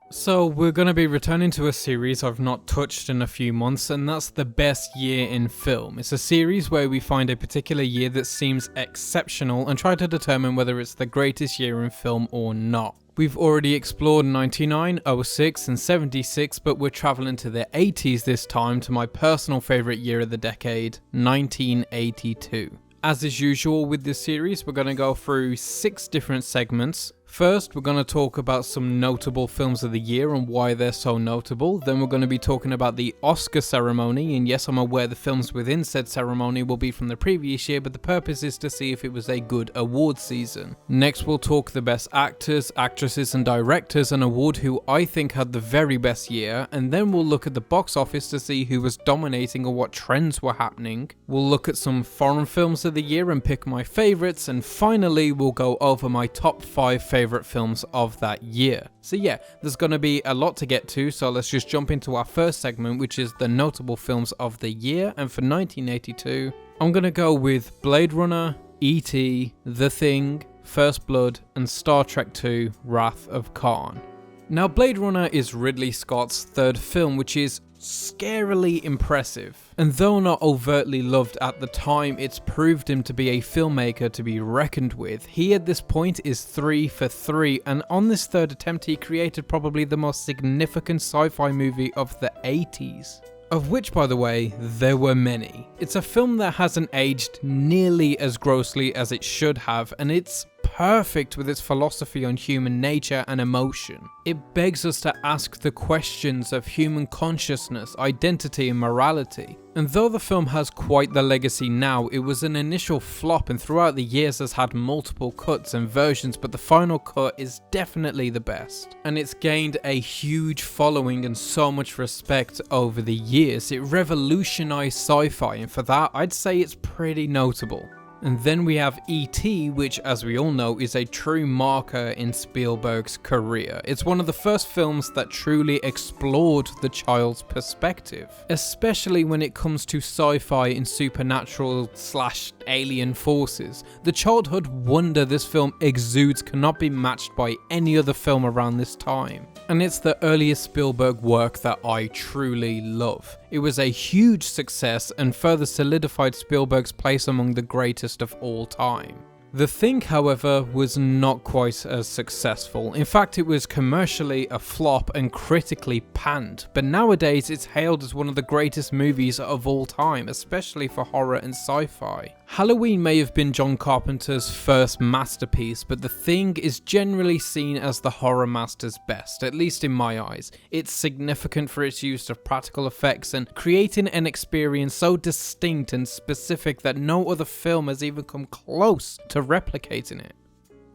So we're going to be returning to a series I've not touched in a few months, and that's the best year in film. It's a series where we find a particular year that seems exceptional and try to determine whether it's the greatest year in film or not. We've already explored 99, 06 and 76, but we're traveling to the 80s this time to my personal favourite year of the decade, 1982. As is usual with this series, we're going to go through 6 different segments. First, we're going to talk about some notable films of the year and why they're so notable. Then we're going to be talking about the Oscar ceremony, and yes, I'm aware the films within said ceremony will be from the previous year, but the purpose is to see if it was a good award season. Next, we'll talk the best actors, actresses and directors, an award who I think had the very best year, and then we'll look at the box office to see who was dominating or what trends were happening. We'll look at some foreign films of the year and pick my favourites, and finally we'll go over my top 5 favourite films of that year. So yeah, there's going to be a lot to get to, so let's just jump into our first segment, which is the notable films of the year. And for 1982, I'm going to go with Blade Runner, E.T., The Thing, First Blood, and Star Trek II: Wrath of Khan. Now, Blade Runner is Ridley Scott's third film, which is scarily impressive. And though not overtly loved at the time, it's proved him to be a filmmaker to be reckoned with. He at this point is 3 for 3, and on this third attempt he created probably the most significant sci-fi movie of the 80s. Of which, by the way, there were many. It's a film that hasn't aged nearly as grossly as it should have, and it's perfect with its philosophy on human nature and emotion. It begs us to ask the questions of human consciousness, identity and morality. And though the film has quite the legacy now, it was an initial flop and throughout the years has had multiple cuts and versions, but the final cut is definitely the best. And it's gained a huge following and so much respect over the years. It revolutionized sci-fi, and for that I'd say it's pretty notable. And then we have E.T., which, as we all know, is a true marker in Spielberg's career. It's one of the first films that truly explored the child's perspective, especially when it comes to sci-fi and supernatural/alien forces. The childhood wonder this film exudes cannot be matched by any other film around this time. And it's the earliest Spielberg work that I truly love. It was a huge success and further solidified Spielberg's place among the greatest of all time. The Thing, however, was not quite as successful. In fact, it was commercially a flop and critically panned, but nowadays it's hailed as one of the greatest movies of all time, especially for horror and sci-fi. Halloween may have been John Carpenter's first masterpiece, but The Thing is generally seen as the horror master's best, at least in my eyes. It's significant for its use of practical effects and creating an experience so distinct and specific that no other film has even come close to replicating it.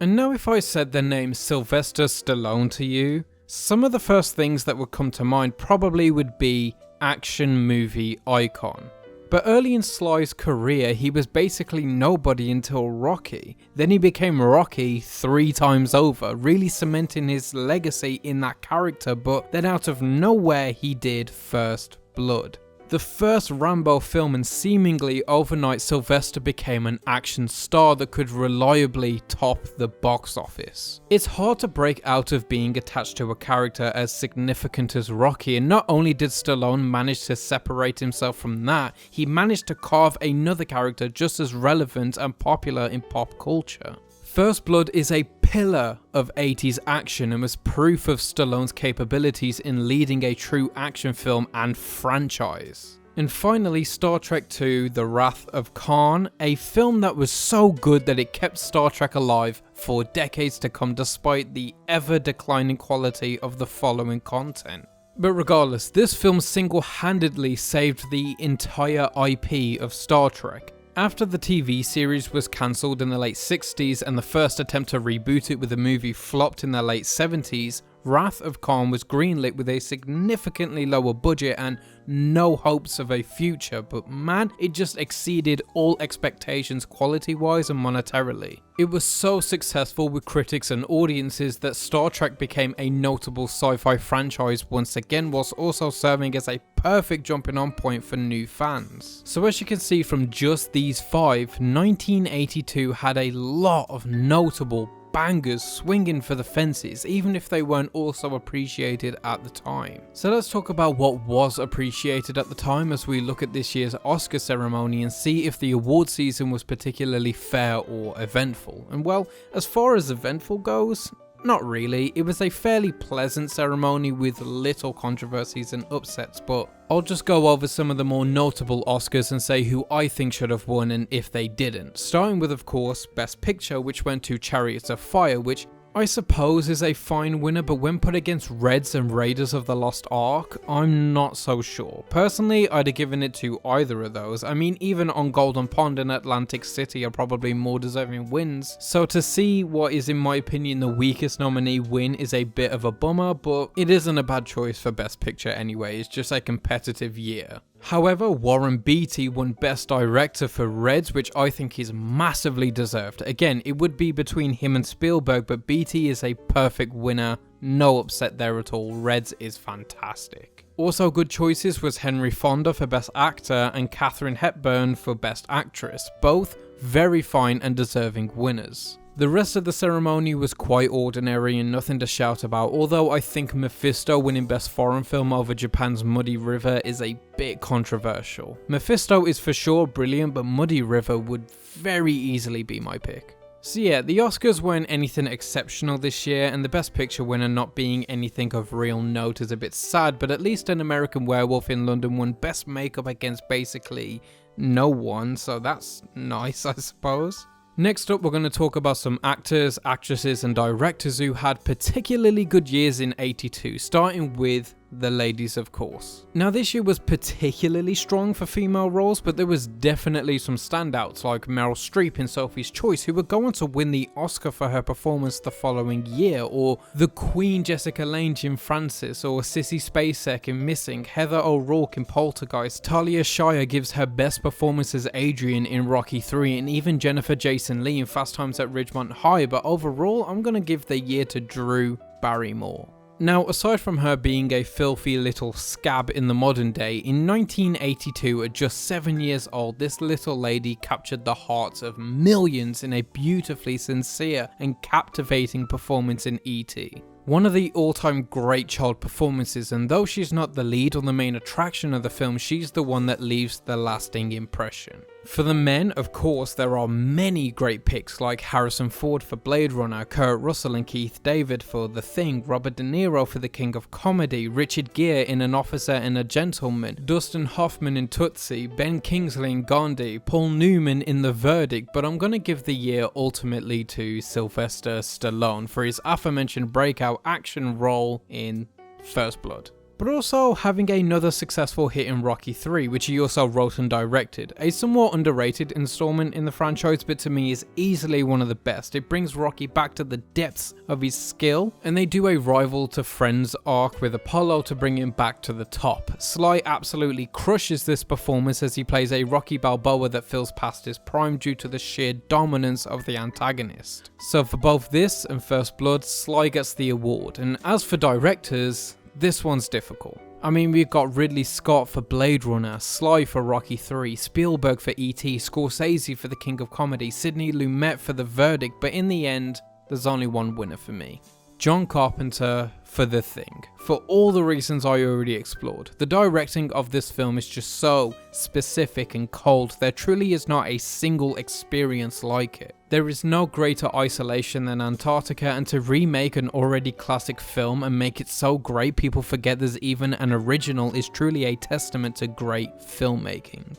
And now if I said the name Sylvester Stallone to you, some of the first things that would come to mind probably would be action movie icon. But early in Sly's career, he was basically nobody until Rocky. Then he became Rocky 3 times over, really cementing his legacy in that character, but then out of nowhere he did First Blood. The first Rambo film, and seemingly overnight Sylvester became an action star that could reliably top the box office. It's hard to break out of being attached to a character as significant as Rocky, and not only did Stallone manage to separate himself from that, he managed to carve another character just as relevant and popular in pop culture. First Blood is a pillar of 80s action and was proof of Stallone's capabilities in leading a true action film and franchise. And finally, Star Trek II: The Wrath of Khan, a film that was so good that it kept Star Trek alive for decades to come despite the ever-declining quality of the following content. But regardless, this film single-handedly saved the entire IP of Star Trek. After the TV series was cancelled in the late 60s and the first attempt to reboot it with a movie flopped in the late 70s, Wrath of Khan was greenlit with a significantly lower budget and no hopes of a future, but man, it just exceeded all expectations quality-wise and monetarily. It was so successful with critics and audiences that Star Trek became a notable sci-fi franchise once again, whilst also serving as a perfect jumping on point for new fans. So as you can see from just these 5, 1982 had a lot of notable bangers swinging for the fences, even if they weren't also appreciated at the time. So let's talk about what was appreciated at the time as we look at this year's Oscar ceremony and see if the award season was particularly fair or eventful. And well, as far as eventful goes, not really. It was a fairly pleasant ceremony with little controversies and upsets, but I'll just go over some of the more notable Oscars and say who I think should have won and if they didn't. Starting with, of course, Best Picture, which went to Chariots of Fire, which I suppose is a fine winner, but when put against Reds and Raiders of the Lost Ark, I'm not so sure. Personally, I'd have given it to either of those. I mean, even On Golden Pond and Atlantic City are probably more deserving wins, so to see what is in my opinion the weakest nominee win is a bit of a bummer, but it isn't a bad choice for Best Picture anyway. It's just a competitive year. However, Warren Beatty won Best Director for Reds, which I think is massively deserved. Again, it would be between him and Spielberg, but Beatty is a perfect winner. No upset there at all. Reds is fantastic. Also good choices was Henry Fonda for Best Actor and Katharine Hepburn for Best Actress. Both very fine and deserving winners. The rest of the ceremony was quite ordinary and nothing to shout about, although I think Mephisto winning Best Foreign Film over Japan's Muddy River is a bit controversial. Mephisto is for sure brilliant, but Muddy River would very easily be my pick. So yeah, the Oscars weren't anything exceptional this year, and the Best Picture winner not being anything of real note is a bit sad, but at least An American Werewolf in London won Best Makeup against basically no one, so that's nice, I suppose. Next up, we're going to talk about some actors, actresses and directors who had particularly good years in '82, starting with the ladies, of course. Now, this year was particularly strong for female roles, but there was definitely some standouts like Meryl Streep in Sophie's Choice, who would go on to win the Oscar for her performance the following year, or the Queen Jessica Lange in Frances, or Sissy Spacek in Missing, Heather O'Rourke in Poltergeist, Talia Shire gives her best performance as Adrian in Rocky 3, and even Jennifer Jason Leigh in Fast Times at Ridgemont High, but overall, I'm going to give the year to Drew Barrymore. Now, aside from her being a filthy little scab in the modern day, in 1982, at just 7 years old, this little lady captured the hearts of millions in a beautifully sincere and captivating performance in E.T. One of the all-time great child performances, and though she's not the lead or the main attraction of the film, she's the one that leaves the lasting impression. For the men, of course, there are many great picks like Harrison Ford for Blade Runner, Kurt Russell and Keith David for The Thing, Robert De Niro for The King of Comedy, Richard Gere in An Officer and a Gentleman, Dustin Hoffman in Tootsie, Ben Kingsley in Gandhi, Paul Newman in The Verdict, but I'm gonna give the year ultimately to Sylvester Stallone for his aforementioned breakout action role in First Blood. But also having another successful hit in Rocky 3, which he also wrote and directed. A somewhat underrated installment in the franchise, but to me is easily one of the best. It brings Rocky back to the depths of his skill, and they do a rival to friends arc with Apollo to bring him back to the top. Sly absolutely crushes this performance as he plays a Rocky Balboa that feels past his prime due to the sheer dominance of the antagonist. So for both this and First Blood, Sly gets the award, and as for directors, this one's difficult. I mean, we've got Ridley Scott for Blade Runner, Sly for Rocky 3, Spielberg for E.T., Scorsese for The King of Comedy, Sidney Lumet for The Verdict, but in the end, there's only one winner for me. John Carpenter for The Thing. For all the reasons I already explored. The directing of this film is just so specific and cold. There truly is not a single experience like it. There is no greater isolation than Antarctica, and to remake an already classic film and make it so great people forget there's even an original is truly a testament to great filmmaking.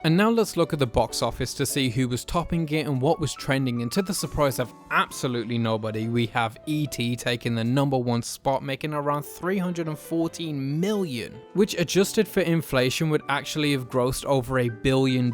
And now let's look at the box office to see who was topping it and what was trending, and to the surprise of absolutely nobody, we have E.T. taking the #1 spot, making around $314 million, which adjusted for inflation would actually have grossed over $1 billion,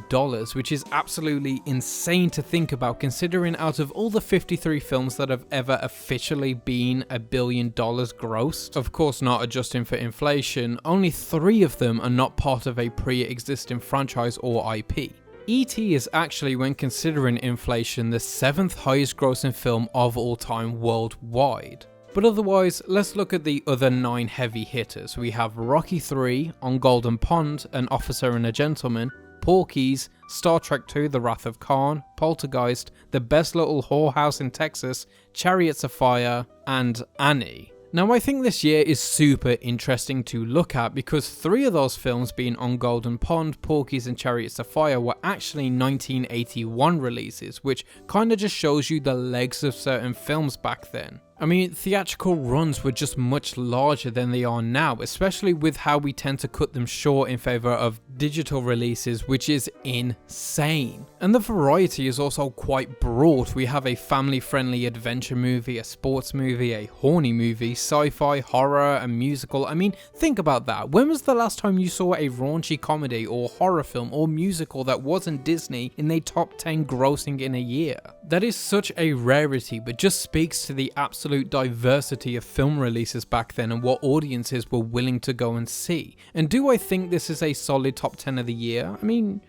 which is absolutely insane to think about considering out of all the 53 films that have ever officially been $1 billion grossed, of course not adjusting for inflation, only 3 of them are not part of a pre-existing franchise or IP. E.T. is actually, when considering inflation, the 7th highest grossing film of all time worldwide. But otherwise, let's look at the other 9 heavy hitters. We have Rocky 3, On Golden Pond, An Officer and a Gentleman, Porky's, Star Trek II: The Wrath of Khan, Poltergeist, The Best Little Whorehouse in Texas, Chariots of Fire, and Annie. Now I think this year is super interesting to look at because 3 of those films, being On Golden Pond, Porky's and Chariots of Fire, were actually 1981 releases, which kinda just shows you the legs of certain films back then. I mean, theatrical runs were just much larger than they are now, especially with how we tend to cut them short in favour of digital releases, which is insane. And the variety is also quite broad. We have a family-friendly adventure movie, a sports movie, a horny movie, sci-fi, horror, a musical. I mean, think about that. When was the last time you saw a raunchy comedy or horror film or musical that wasn't Disney in the top 10 grossing in a year? That is such a rarity, but just speaks to the absolute diversity of film releases back then and what audiences were willing to go and see. And do I think this is a solid top 10 of the year? I mean,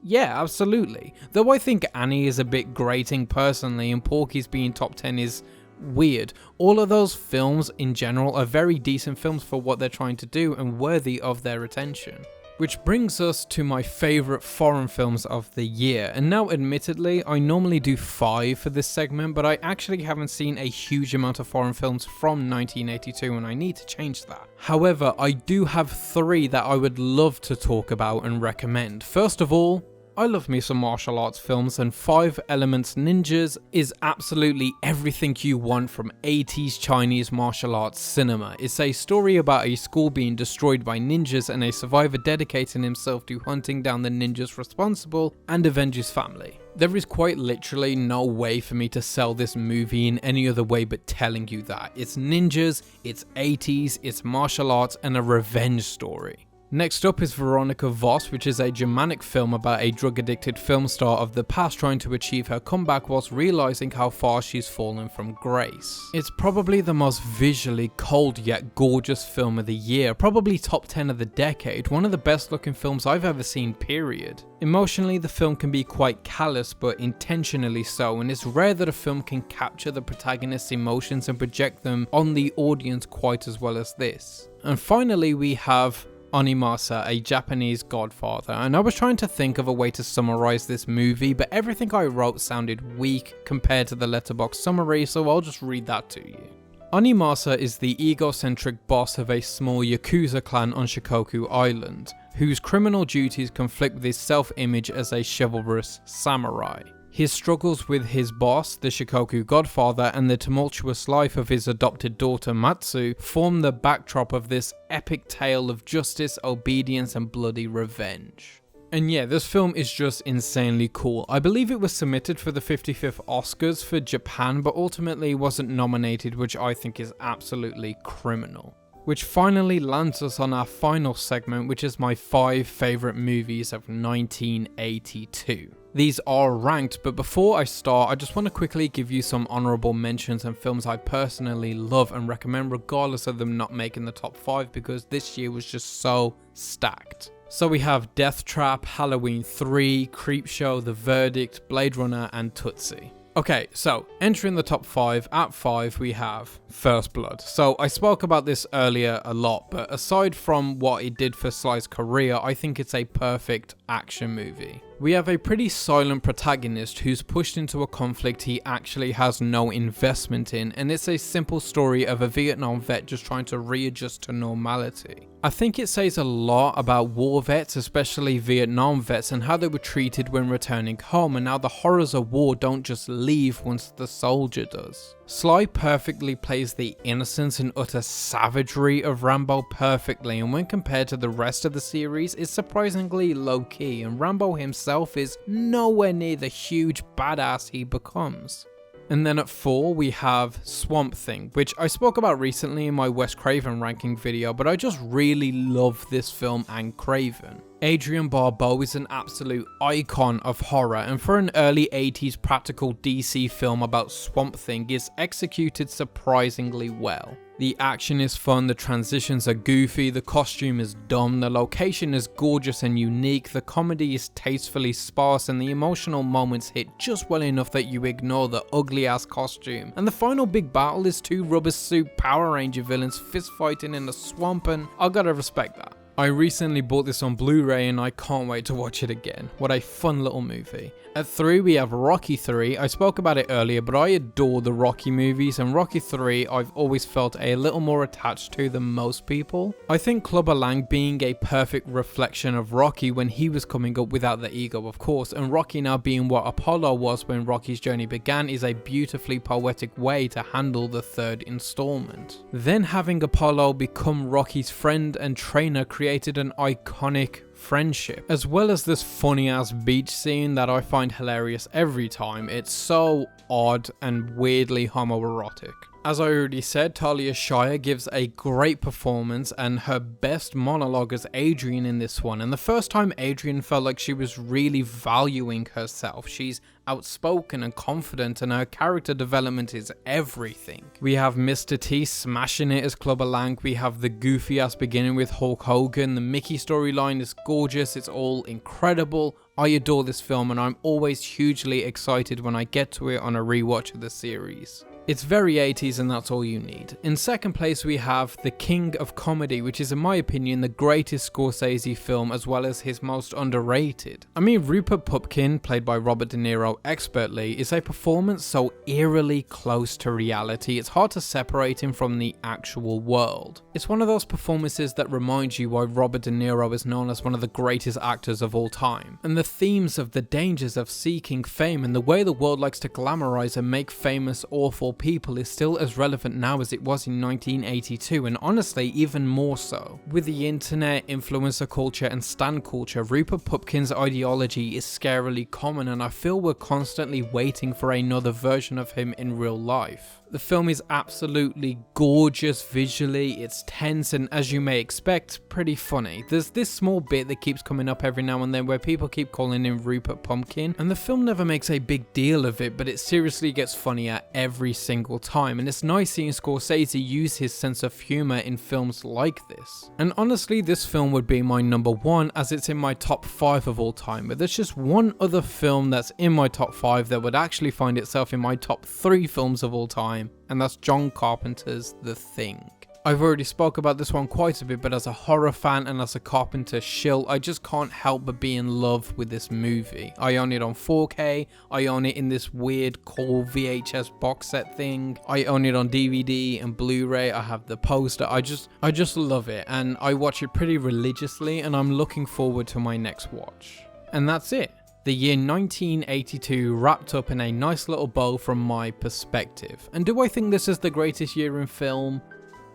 yeah, absolutely. Though I think Annie is a bit grating personally and Porky's being top 10 is weird. All of those films in general are very decent films for what they're trying to do and worthy of their attention. Which brings us to my favourite foreign films of the year, and now admittedly I normally do 5 for this segment, but I actually haven't seen a huge amount of foreign films from 1982 and I need to change that. However, I do have 3 that I would love to talk about and recommend. First of all, I love me some martial arts films, and 5 Elements Ninjas is absolutely everything you want from 80s Chinese martial arts cinema. It's a story about a school being destroyed by ninjas and a survivor dedicating himself to hunting down the ninjas responsible and avenge his family. There is quite literally no way for me to sell this movie in any other way but telling you that. It's ninjas, it's 80s, it's martial arts, and a revenge story. Next up is Veronica Voss, which is a Germanic film about a drug-addicted film star of the past trying to achieve her comeback whilst realising how far she's fallen from grace. It's probably the most visually cold yet gorgeous film of the year, probably top 10 of the decade, one of the best looking films I've ever seen, period. Emotionally, the film can be quite callous, but intentionally so, and it's rare that a film can capture the protagonist's emotions and project them on the audience quite as well as this. And finally, we have Onimasa, a Japanese godfather, and I was trying to think of a way to summarize this movie, but everything I wrote sounded weak compared to the Letterboxd summary, so I'll just read that to you. Onimasa is the egocentric boss of a small Yakuza clan on Shikoku Island, whose criminal duties conflict with his self-image as a chivalrous samurai. His struggles with his boss, the Shikoku Godfather, and the tumultuous life of his adopted daughter Matsu form the backdrop of this epic tale of justice, obedience, and bloody revenge. And yeah, this film is just insanely cool. I believe it was submitted for the 55th Oscars for Japan, but ultimately wasn't nominated, which I think is absolutely criminal. Which finally lands us on our final segment, which is my 5 favourite movies of 1982. These are ranked, but before I start, I just want to quickly give you some honourable mentions and films I personally love and recommend regardless of them not making the top 5, because this year was just so stacked. So we have Death Trap, Halloween 3, Creepshow, The Verdict, Blade Runner, and Tootsie. Okay, so entering the top 5, at 5 we have First Blood. So I spoke about this earlier a lot, but aside from what it did for Sly's career, I think it's a perfect action movie. We have a pretty silent protagonist who's pushed into a conflict he actually has no investment in, and it's a simple story of a Vietnam vet just trying to readjust to normality. I think it says a lot about war vets, especially Vietnam vets, and how they were treated when returning home, and now the horrors of war don't just leave once the soldier does. Sly perfectly plays the innocence and utter savagery of Rambo perfectly, and when compared to the rest of the series, is surprisingly low-key, and Rambo himself is nowhere near the huge badass he becomes. And then at 4 we have Swamp Thing, which I spoke about recently in my Wes Craven ranking video, but I just really love this film and Craven. Adrian Barbeau is an absolute icon of horror, and for an early 80s practical DC film about Swamp Thing, it's executed surprisingly well. The action is fun, the transitions are goofy, the costume is dumb, the location is gorgeous and unique, the comedy is tastefully sparse, and the emotional moments hit just well enough that you ignore the ugly ass costume. And the final big battle is 2 rubber suit Power Ranger villains fist fighting in the swamp, and I gotta respect that. I recently bought this on Blu-ray and I can't wait to watch it again. What a fun little movie. At 3 we have Rocky 3. I spoke about it earlier, but I adore the Rocky movies, and Rocky 3 I've always felt a little more attached to than most people. I think Clubber Lang being a perfect reflection of Rocky when he was coming up without the ego, of course, and Rocky now being what Apollo was when Rocky's journey began is a beautifully poetic way to handle the third installment. Then having Apollo become Rocky's friend and trainer created an iconic friendship, as well as this funny ass beach scene that I find hilarious every time. It's so odd and weirdly homoerotic. As I already said, Talia Shire gives a great performance and her best monologue as Adrian in this one, and the first time Adrian felt like she was really valuing herself. She's outspoken and confident, and her character development is everything. We have Mr. T smashing it as Clubber Lang, we have the goofy ass beginning with Hulk Hogan, the Mickey storyline is gorgeous, it's all incredible. I adore this film and I'm always hugely excited when I get to it on a rewatch of the series. It's very 80s and that's all you need. In second place we have The King of Comedy, which is in my opinion the greatest Scorsese film as well as his most underrated. I mean, Rupert Pupkin, played by Robert De Niro expertly, is a performance so eerily close to reality it's hard to separate him from the actual world. It's one of those performances that reminds you why Robert De Niro is known as one of the greatest actors of all time. And the themes of the dangers of seeking fame and the way the world likes to glamorize and make famous awful people is still as relevant now as it was in 1982, and honestly even more so. With the internet, influencer culture and stan culture, Rupert Pupkin's ideology is scarily common, and I feel we're constantly waiting for another version of him in real life. The film is absolutely gorgeous visually, it's tense and, as you may expect, pretty funny. There's this small bit that keeps coming up every now and then where people keep calling him Rupert Pumpkin, and the film never makes a big deal of it, but it seriously gets funnier every single time, and it's nice seeing Scorsese use his sense of humour in films like this. And honestly, this film would be my number 1 as it's in my top 5 of all time, but there's just one other film that's in my top 5 that would actually find itself in my top 3 films of all time, and that's John Carpenter's The Thing. I've already spoke about this one quite a bit, but as a horror fan and as a Carpenter shill, I just can't help but be in love with this movie. I own it on 4K, I own it in this weird cool VHS box set thing, I own it on DVD and Blu-ray, I have the poster, I just love it, and I watch it pretty religiously, and I'm looking forward to my next watch. And that's it. The year 1982 wrapped up in a nice little bow from my perspective. And do I think this is the greatest year in film?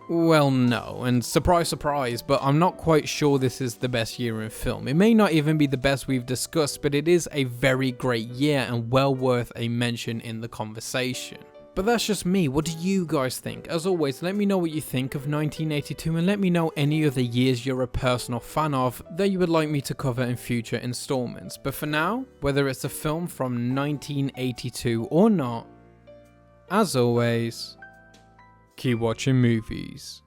Well, no, and surprise surprise, but I'm not quite sure this is the best year in film. It may not even be the best we've discussed, but it is a very great year and well worth a mention in the conversation. But that's just me. What do you guys think? As always, let me know what you think of 1982 and let me know any other years you're a personal fan of that you would like me to cover in future installments. But for now, whether it's a film from 1982 or not, as always, keep watching movies.